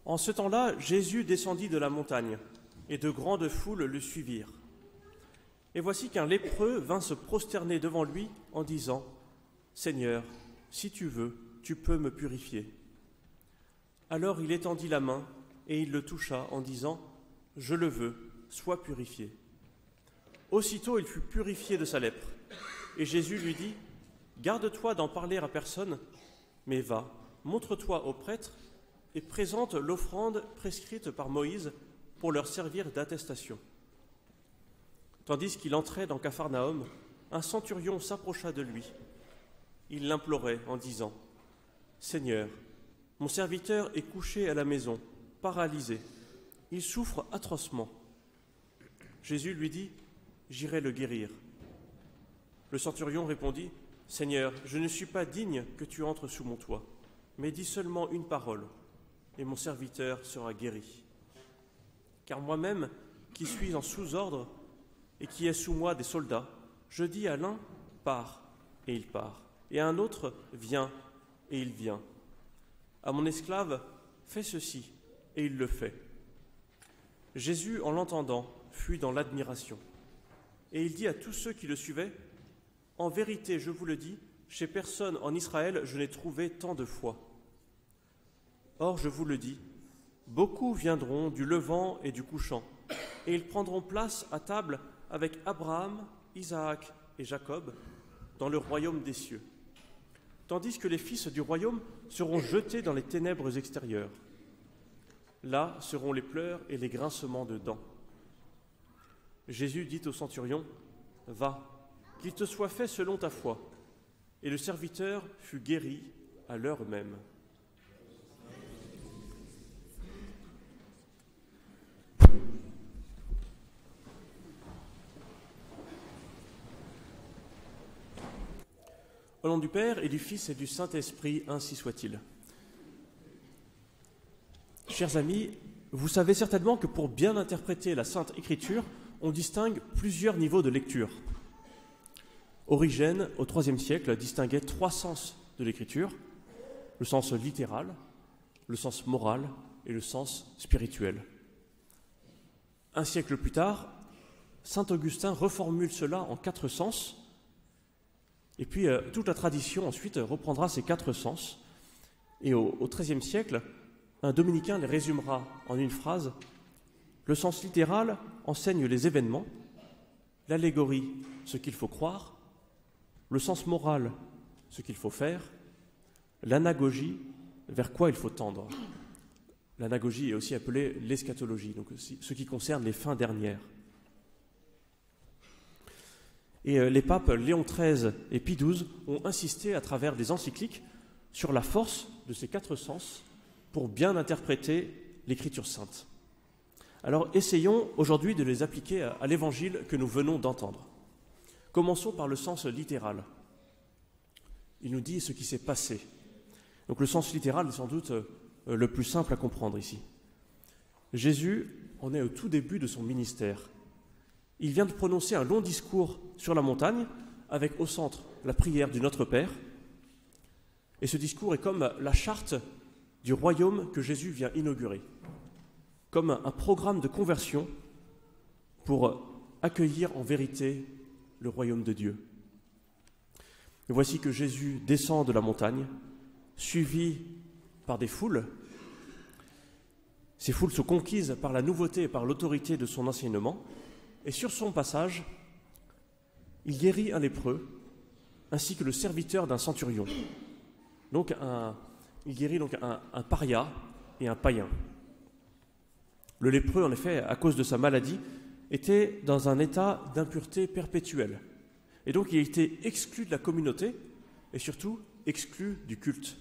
En ce temps-là, Jésus descendit de la montagne, et de grandes foules le suivirent. Et voici qu'un lépreux vint se prosterner devant lui en disant « Seigneur, si tu veux, tu peux me purifier. » Alors il étendit la main, et il le toucha en disant « Je le veux, sois purifié. » Aussitôt il fut purifié de sa lèpre. Et Jésus lui dit « Garde-toi d'en parler à personne, mais va, montre-toi au prêtre, et présente l'offrande prescrite par Moïse pour leur servir d'attestation. » Tandis qu'il entrait dans Capharnaüm, un centurion s'approcha de lui. Il l'implorait en disant « Seigneur, mon serviteur est couché à la maison, paralysé. Il souffre atrocement. » Jésus lui dit « J'irai le guérir. » Le centurion répondit « Seigneur, je ne suis pas digne que tu entres sous mon toit, mais dis seulement une parole, et mon serviteur sera guéri. Car moi-même, qui suis en sous-ordre et qui ai sous moi des soldats, je dis à l'un « pars » et il part, et à un autre « viens » et il vient. À mon esclave « fais ceci » et il le fait. Jésus, en l'entendant, fut dans l'admiration. Et il dit à tous ceux qui le suivaient « En vérité, je vous le dis, chez personne en Israël je n'ai trouvé tant de foi. Or, je vous le dis, beaucoup viendront du levant et du couchant, et ils prendront place à table avec Abraham, Isaac et Jacob dans le royaume des cieux, tandis que les fils du royaume seront jetés dans les ténèbres extérieures. Là seront les pleurs et les grincements de dents. » Jésus dit au centurion, « Va, qu'il te soit fait selon ta foi. » Et le serviteur fut guéri à l'heure même. Au nom du Père et du Fils et du Saint-Esprit, ainsi soit-il. Chers amis, vous savez certainement que pour bien interpréter la Sainte Écriture, on distingue plusieurs niveaux de lecture. Origène, au IIIe siècle, distinguait trois sens de l'Écriture, le sens littéral, le sens moral et le sens spirituel. Un siècle plus tard, saint Augustin reformule cela en quatre sens. Et puis, toute la tradition, ensuite, reprendra ces quatre sens. Et au XIIIe siècle, un dominicain les résumera en une phrase. Le sens littéral enseigne les événements, l'allégorie, ce qu'il faut croire, le sens moral, ce qu'il faut faire, l'anagogie, vers quoi il faut tendre. L'anagogie est aussi appelée l'eschatologie, donc ce qui concerne les fins dernières. Et les papes Léon XIII et Pie XII ont insisté à travers des encycliques sur la force de ces quatre sens pour bien interpréter l'Écriture sainte. Alors essayons aujourd'hui de les appliquer à l'Évangile que nous venons d'entendre. Commençons par le sens littéral. Il nous dit ce qui s'est passé. Donc le sens littéral est sans doute le plus simple à comprendre ici. Jésus en est au tout début de son ministère. Il vient de prononcer un long discours sur la montagne, avec au centre la prière du Notre Père. Et ce discours est comme la charte du royaume que Jésus vient inaugurer, comme un programme de conversion pour accueillir en vérité le royaume de Dieu. Et voici que Jésus descend de la montagne, suivi par des foules. Ces foules sont conquises par la nouveauté et par l'autorité de son enseignement. Et sur son passage, il guérit un lépreux ainsi que le serviteur d'un centurion. Donc il guérit donc un paria et un païen. Le lépreux, en effet, à cause de sa maladie, était dans un état d'impureté perpétuelle. Et donc il a été exclu de la communauté et surtout exclu du culte.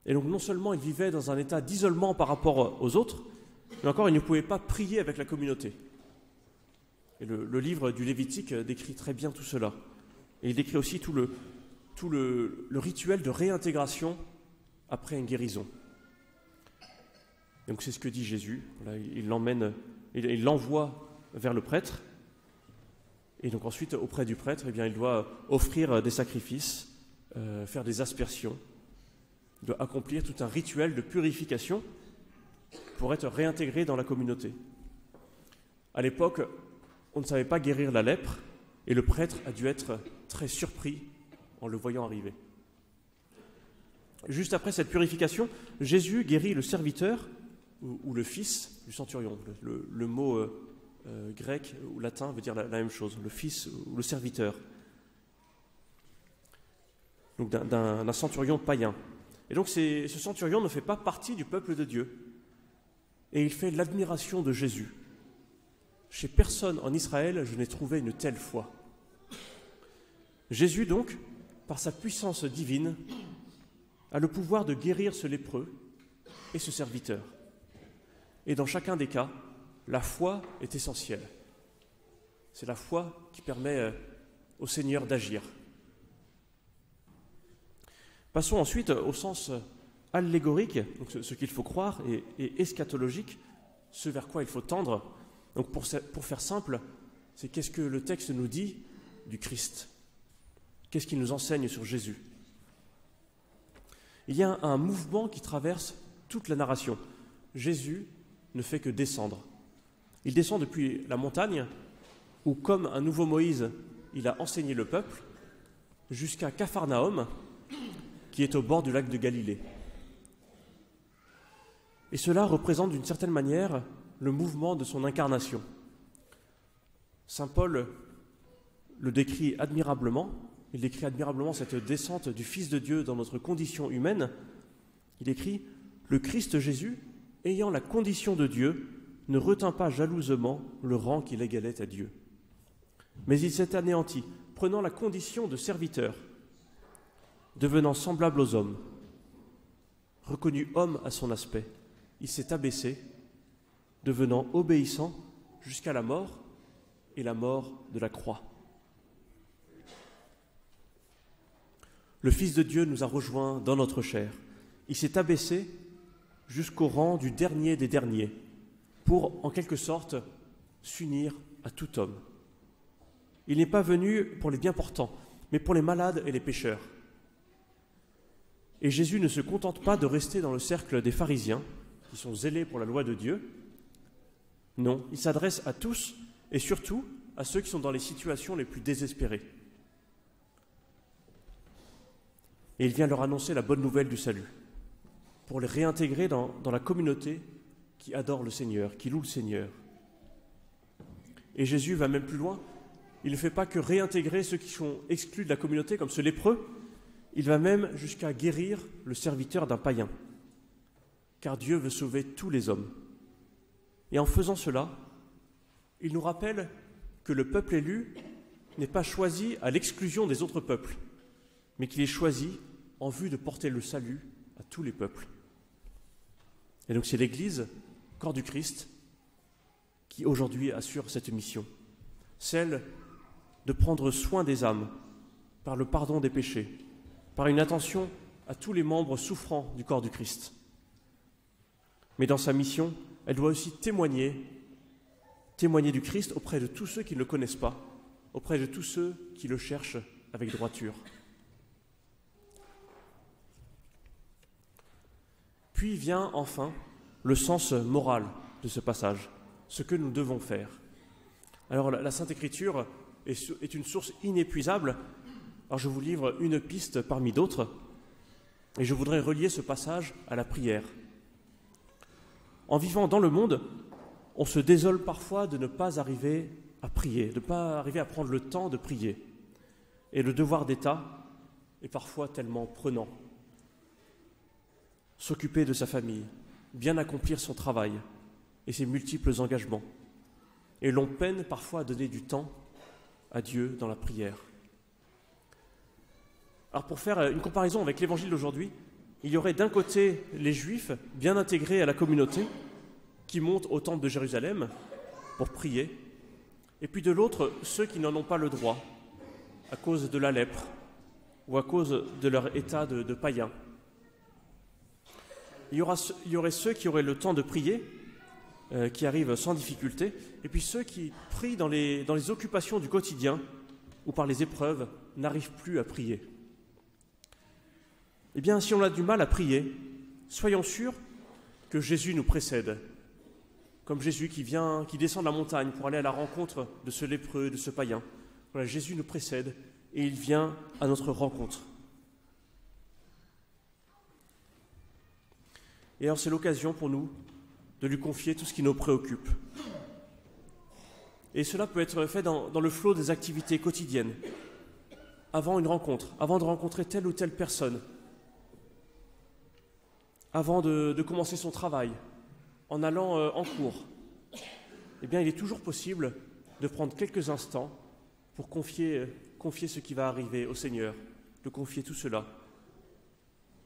Et donc non seulement il vivait dans un état d'isolement par rapport aux autres, mais encore il ne pouvait pas prier avec la communauté. Et le livre du Lévitique décrit très bien tout cela. Et il décrit aussi tout le rituel de réintégration après une guérison. Donc c'est ce que dit Jésus. Voilà, il l'envoie vers le prêtre. Et donc ensuite, auprès du prêtre, eh bien, il doit offrir des sacrifices, faire des aspersions. Il doit accomplir tout un rituel de purification pour être réintégré dans la communauté. À l'époque, on ne savait pas guérir la lèpre, et le prêtre a dû être très surpris en le voyant arriver. Juste après cette purification, Jésus guérit le serviteur ou le fils du centurion. Le mot grec ou latin veut dire la même chose, le fils ou le serviteur. Donc d'un centurion païen. Et donc ce centurion ne fait pas partie du peuple de Dieu. Et il fait l'admiration de Jésus. Chez personne en Israël, je n'ai trouvé une telle foi. Jésus, donc, par sa puissance divine, a le pouvoir de guérir ce lépreux et ce serviteur. Et dans chacun des cas, la foi est essentielle. C'est la foi qui permet au Seigneur d'agir. Passons ensuite au sens allégorique, donc ce qu'il faut croire, et eschatologique, ce vers quoi il faut tendre. Donc pour faire simple, c'est qu'est-ce que le texte nous dit du Christ? Qu'est-ce qu'il nous enseigne sur Jésus? Il y a un mouvement qui traverse toute la narration. Jésus ne fait que descendre. Il descend depuis la montagne, où comme un nouveau Moïse, il a enseigné le peuple, jusqu'à Capharnaüm, qui est au bord du lac de Galilée. Et cela représente d'une certaine manière le mouvement de son incarnation. Saint Paul le décrit admirablement. Il décrit admirablement cette descente du Fils de Dieu dans notre condition humaine. Il écrit « Le Christ Jésus, ayant la condition de Dieu, ne retint pas jalousement le rang qu'il égalait à Dieu. Mais il s'est anéanti, prenant la condition de serviteur, devenant semblable aux hommes. Reconnu homme à son aspect, il s'est abaissé, devenant obéissant jusqu'à la mort et la mort de la croix. » Le Fils de Dieu nous a rejoints dans notre chair. Il s'est abaissé jusqu'au rang du dernier des derniers pour, en quelque sorte, s'unir à tout homme. Il n'est pas venu pour les bien portants, mais pour les malades et les pécheurs. Et Jésus ne se contente pas de rester dans le cercle des pharisiens, qui sont zélés pour la loi de Dieu. Non, il s'adresse à tous et surtout à ceux qui sont dans les situations les plus désespérées. Et il vient leur annoncer la bonne nouvelle du salut, pour les réintégrer dans la communauté qui adore le Seigneur, qui loue le Seigneur. Et Jésus va même plus loin. Il ne fait pas que réintégrer ceux qui sont exclus de la communauté, comme ce lépreux. Il va même jusqu'à guérir le serviteur d'un païen, car Dieu veut sauver tous les hommes. Et en faisant cela, il nous rappelle que le peuple élu n'est pas choisi à l'exclusion des autres peuples, mais qu'il est choisi en vue de porter le salut à tous les peuples. Et donc c'est l'Église, corps du Christ, qui aujourd'hui assure cette mission, celle de prendre soin des âmes par le pardon des péchés, par une attention à tous les membres souffrants du corps du Christ. Mais dans sa mission, elle doit aussi témoigner du Christ auprès de tous ceux qui ne le connaissent pas, auprès de tous ceux qui le cherchent avec droiture. Puis vient enfin le sens moral de ce passage, ce que nous devons faire. Alors la Sainte Écriture est une source inépuisable. Alors je vous livre une piste parmi d'autres, et je voudrais relier ce passage à la prière. En vivant dans le monde, on se désole parfois de ne pas arriver à prier, de ne pas arriver à prendre le temps de prier. et le devoir d'État est parfois tellement prenant. S'occuper de sa famille, bien accomplir son travail et ses multiples engagements. Et l'on peine parfois à donner du temps à Dieu dans la prière. Alors pour faire une comparaison avec l'Évangile d'aujourd'hui, il y aurait d'un côté les Juifs bien intégrés à la communauté qui montent au temple de Jérusalem pour prier, et puis de l'autre ceux qui n'en ont pas le droit à cause de la lèpre ou à cause de leur état de païens. Il y aurait ceux qui auraient le temps de prier, qui arrivent sans difficulté, et puis ceux qui prient dans les occupations du quotidien ou par les épreuves n'arrivent plus à prier. Eh bien, si on a du mal à prier, soyons sûrs que Jésus nous précède, comme Jésus qui descend de la montagne pour aller à la rencontre de ce lépreux, de ce païen. Voilà, Jésus nous précède et il vient à notre rencontre. Et alors c'est l'occasion pour nous de lui confier tout ce qui nous préoccupe. Et cela peut être fait dans le flot des activités quotidiennes, avant une rencontre, avant de rencontrer telle ou telle personne, avant de commencer son travail, en allant en cours. Eh bien, il est toujours possible de prendre quelques instants pour confier ce qui va arriver au Seigneur, de confier tout cela,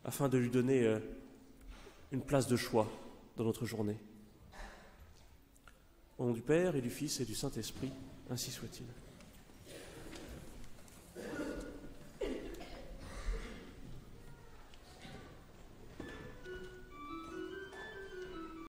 afin de lui donner une place de choix dans notre journée. Au nom du Père et du Fils et du Saint-Esprit, ainsi soit-il.